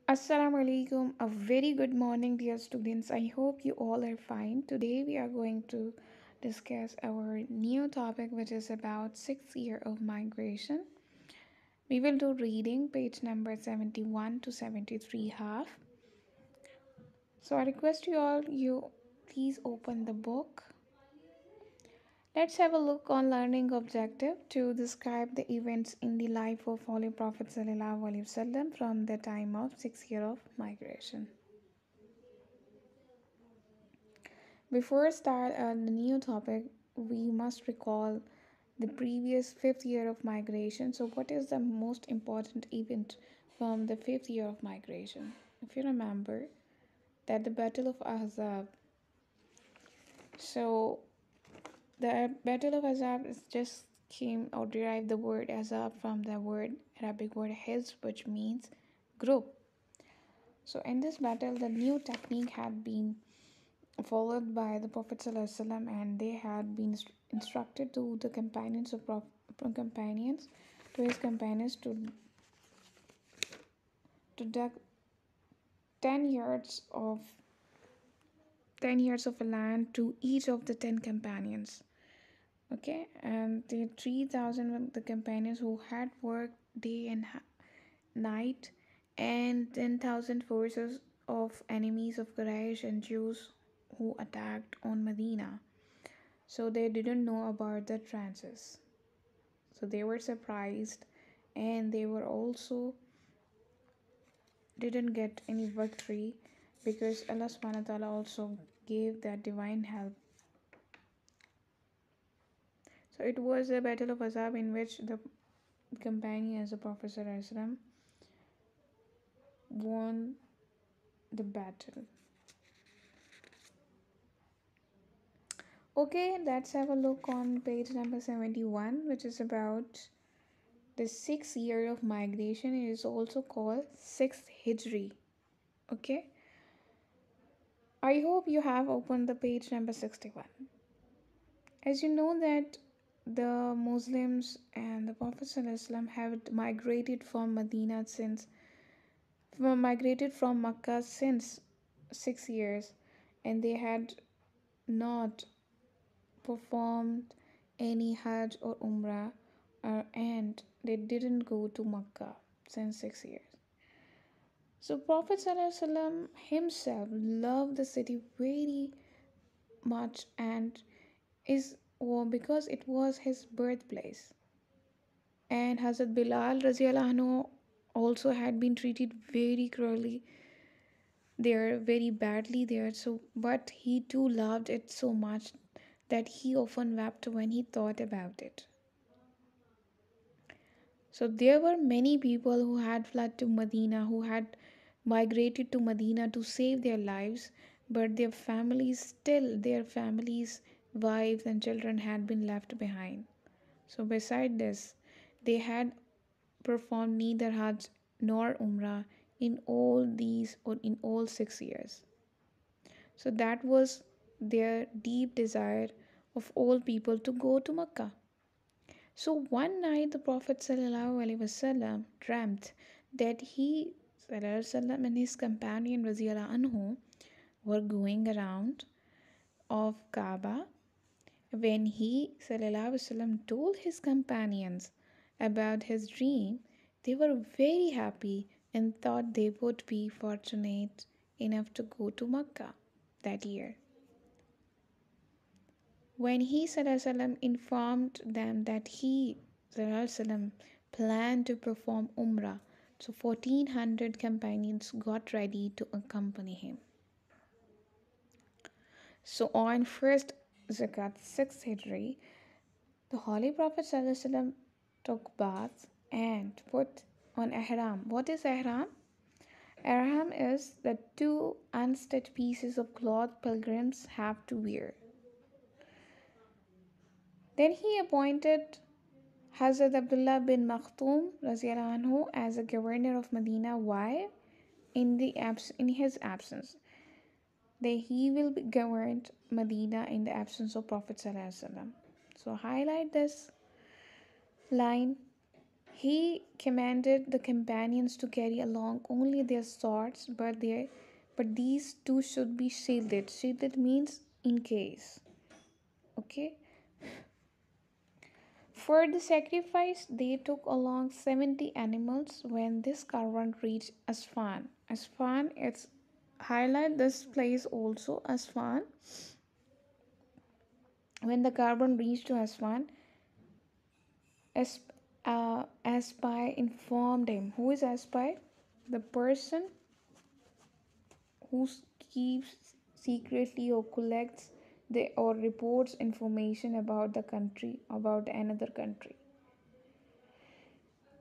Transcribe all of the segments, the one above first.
Assalamu alaikum. A very good morning, dear students. I hope you all are fine. Today we are going to discuss our new topic, which is about 6 year of migration. We will do reading page number 71 to 73 half. So I request you please open the book. Let's have a look on learning objective to describe the events in the life of Holy Prophet Sallallahu Alaihi Wasallam from the time of 6 year of migration. Before start the new topic, we must recall the previous fifth year of migration. So, what is the most important event from the fifth year of migration? If you remember, that the Battle of Ahzab. So, the Battle of Ahzab is just came or derived the word Ahzab from the word Arabic word Hizb, which means group. So, in this battle, the new technique had been followed by the Prophet ﷺ, and they had been instructed to the companions of companions to his companions to dig 10 yards of 10 yards of land to each of the 10 companions. Okay, and the 3,000 of the companions who had worked day and night, and 10,000 forces of enemies of Quraysh and Jews who attacked on Medina. So they didn't know about the trances. So they were surprised, and they were also didn't get any victory because Allah subhanahu wa ta'ala also gave that divine help. So it was a battle of Azab in which the companions of Prophet ﷺ won the battle. Okay, let's have a look on page number 71, which is about the 6th year of migration. It is also called 6th Hijri. Okay, I hope you have opened the page number 61. As you know that the Muslims and the Prophet ﷺ have migrated from Makkah since 6 years, and they had not performed any Hajj or Umrah, and they didn't go to Makkah since 6 years. So Prophet ﷺ himself loved the city very much, and is because it was his birthplace. And Hazrat Bilal Raziallahu anhu also had been treated very cruelly there, very badly there. So, but he too loved it so much that he often wept when he thought about it. So there were many people who had fled to Medina, who had migrated to Medina to save their lives, but their families, wives, and children had been left behind. So, beside this, they had performed neither Hajj nor Umrah in all 6 years. So, that was their deep desire of all people to go to Mecca. So one night the Prophet ﷺ dreamt that he ﷺ and his companion Raziyallahu anhu were going around of Kaaba. When he ﷺ told his companions about his dream, they were very happy and thought they would be fortunate enough to go to Makkah that year. When he ﷺ informed them that he ﷺ planned to perform Umrah, so 1400 companions got ready to accompany him. So on first Zakat 6th Hijri, the Holy Prophet ﷺ took bath and put on ihram. What is ihram? Ihram is the two unstitched pieces of cloth pilgrims have to wear. Then he appointed Hazrat Abdullah bin Maktoum anhu as a governor of Medina. Why? In his absence, he will be governed Medina in the absence of Prophet ﷺ. So highlight this line. He commanded the companions to carry along only their swords, but these two should be shielded. Shielded means in case. Okay. For the sacrifice, they took along 70 animals when this caravan reached Asfan. Asfan, it's highlight this place also, Asfan. When the caravan reached to Aswan, As, Aspai informed him. Who is Aspai? The person who keeps secretly or collects or reports information about the country, about another country.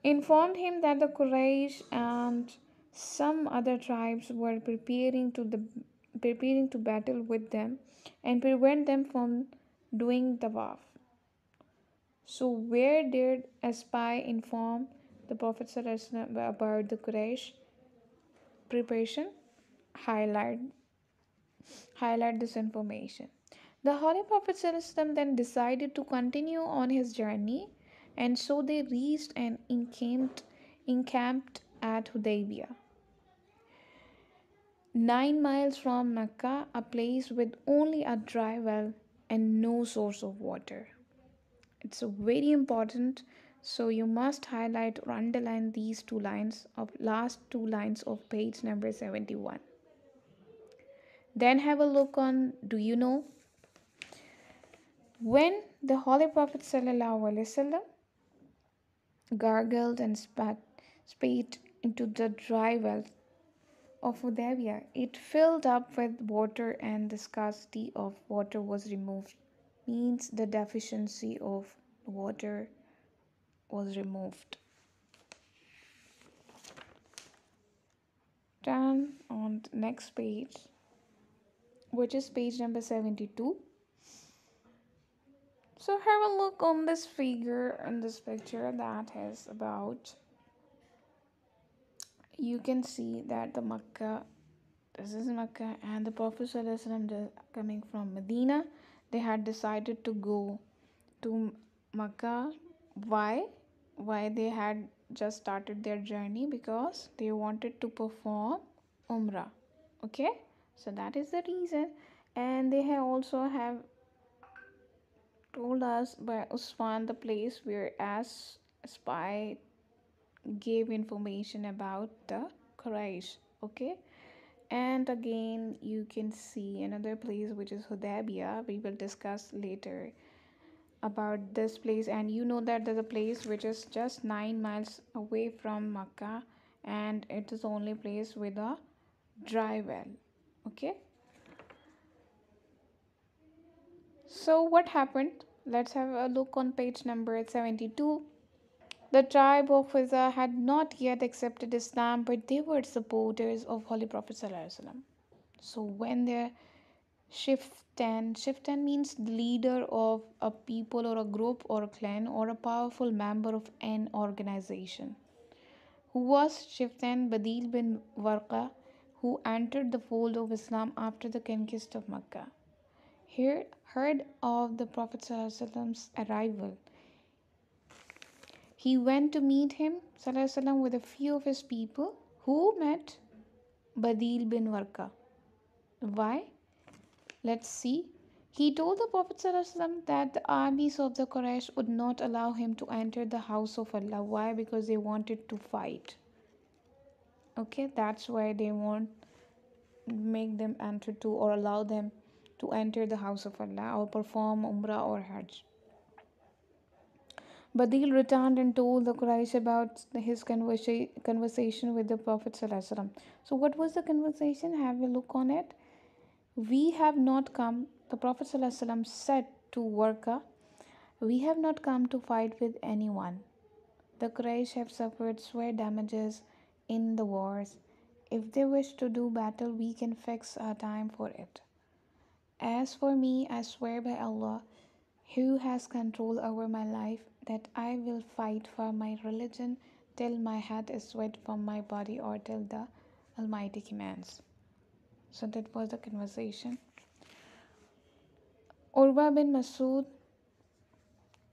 Informed him that the Quraysh and some other tribes were preparing to battle with them and prevent them from doing tawaf. So, where did a spy inform the Prophet ﷺ about the Quraysh preparation? Highlight, highlight this information. The Holy Prophet ﷺ then decided to continue on his journey, and so they reached and encamped at Hudaybiyah, 9 miles from Mecca, a place with only a dry well and no source of water. It's very important, so you must highlight or underline these two lines of last two lines of page number 71. Then have a look on, do you know, when the Holy Prophet ﷺ gargled and spat into the dry well of Hudaybiyah, it filled up with water and the scarcity of water was removed. Means the deficiency of water was removed. Turn on the next page, which is page number 72. So have a look on this figure in this picture that is about, you can see that the Makkah, this is Makkah, and the Prophet ﷺ coming from Medina. They had decided to go to Makkah. Why? Why they had just started their journey? Because they wanted to perform Umrah. Okay, so that is the reason. And they have also have told us by Usman the place where as spy gave information about the Quraysh. Okay, and again you can see another place which is Hudaybiyah. We will discuss later about this place, and you know that there's a place which is just 9 miles away from Makkah, and it is the only place with a dry well. Okay, so what happened? Let's have a look on page number 72. The tribe of Khuzah had not yet accepted Islam, but they were supporters of Holy Prophet ﷺ. So when their Shiftan means leader of a people or a group or a clan or a powerful member of an organization. Who was Shiftan? Badil bin Warqa, who entered the fold of Islam after the conquest of Mecca. He heard of the Prophet ﷺ's arrival. He went to meet him ﷺ with a few of his people who met Badil bin Warqa. Why? Let's see. He told the Prophet ﷺ that the armies of the Quraysh would not allow him to enter the house of Allah. Why? Because they wanted to fight. Okay, that's why they won't make them enter to or allow them to enter the house of Allah or perform Umrah or Hajj. Badil returned and told the Quraysh about his conversation with the Prophet ﷺ. So what was the conversation? Have a look on it. We have not come, the Prophet ﷺ said to Warqa, we have not come to fight with anyone. The Quraysh have suffered severe damages in the wars. If they wish to do battle, we can fix a time for it. As for me, I swear by Allah, who has control over my life, that I will fight for my religion till my head is wet from my body or till the Almighty commands. So that was the conversation. Urwa bin Masud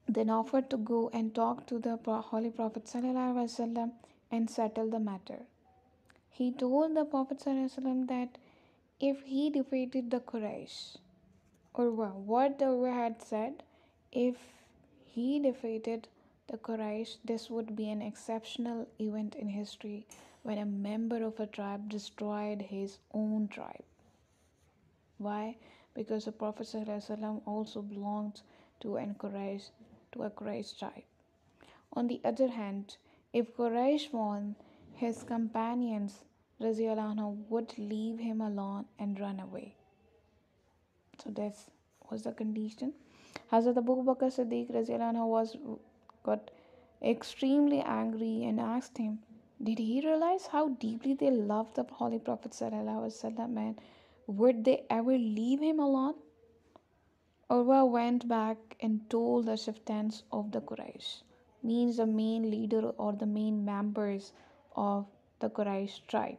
then offered to go and talk to the Holy Prophet ﷺ and settle the matter. He told the Prophet ﷺ that if he defeated the Quraysh, Urwa, what the Urwa had said, if he defeated the Quraysh, this would be an exceptional event in history when a member of a tribe destroyed his own tribe. Why? Because the Prophet ﷺ also belonged to a Quraysh tribe. On the other hand, if Quraysh won, his companions radiallahu would leave him alone and run away. So this was the condition. Hazrat Abu Bakr Siddiq radiallahu was got extremely angry and asked him, did he realize how deeply they loved the Holy Prophet ﷺ and would they ever leave him alone? Urwa went back and told the chieftains of the Quraysh, means the main leader or the main members of the Quraysh tribe.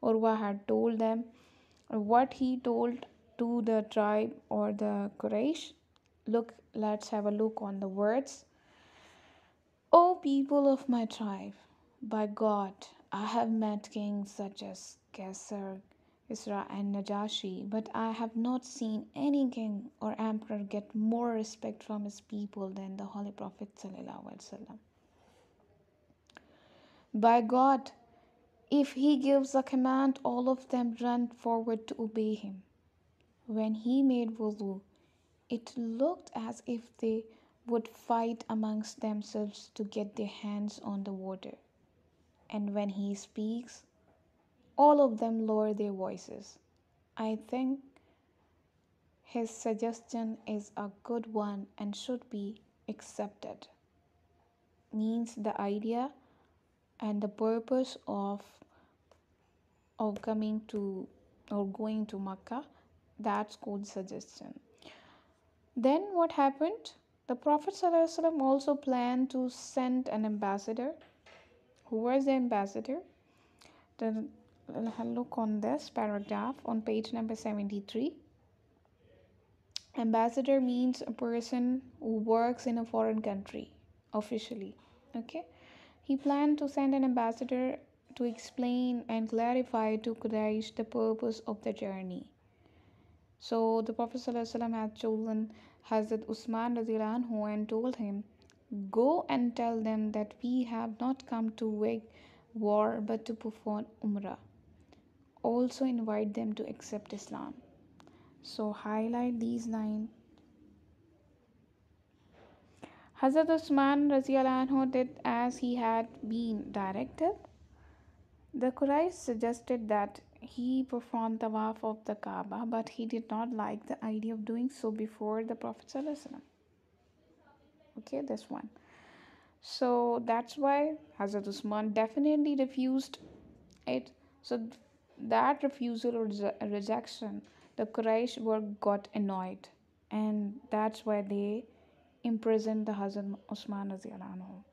Urwa had told them what he told to the tribe or the Quraysh. Look, let's have a look on the words. O people of my tribe, by God, I have met kings such as Caesar, Isra, and Najashi, but I have not seen any king or emperor get more respect from his people than the Holy Prophet ﷺ. By God, if he gives a command, all of them run forward to obey him. When he made wudu, it looked as if they would fight amongst themselves to get their hands on the water. And when he speaks, all of them lower their voices. I think his suggestion is a good one and should be accepted. Means the idea and the purpose of coming to or going to Makkah, that's called suggestion. Then what happened? The Prophet ﷺ also planned to send an ambassador. Who was the ambassador? Then look on this paragraph on page number 73. Ambassador means a person who works in a foreign country officially. Okay. He planned to send an ambassador to explain and clarify to Quraysh the purpose of the journey. So the Prophet ﷺ had chosen Hazrat Usman anhu and told him, go and tell them that we have not come to wage war but to perform Umrah. Also invite them to accept Islam. So highlight these lines. Hazrat Usman anhu did as he had been directed. The Quraysh suggested that he perform tawaf of the Kaaba, but he did not like the idea of doing so before the Prophet ﷺ. Okay, this one. So that's why Hazrat Usman definitely refused it. So that refusal or rejection, the Quraysh were got annoyed, and that's why they imprisoned the Hazrat Usman anhu.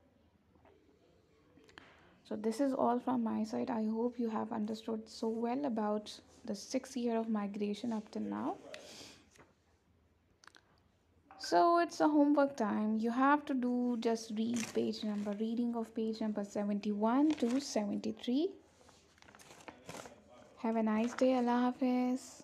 So this is all from my side. I hope you have understood so well about the 6 year of migration up till now. So it's a homework time. You have to do just reading of page number 71 to 73. Have a nice day. Allah Hafiz.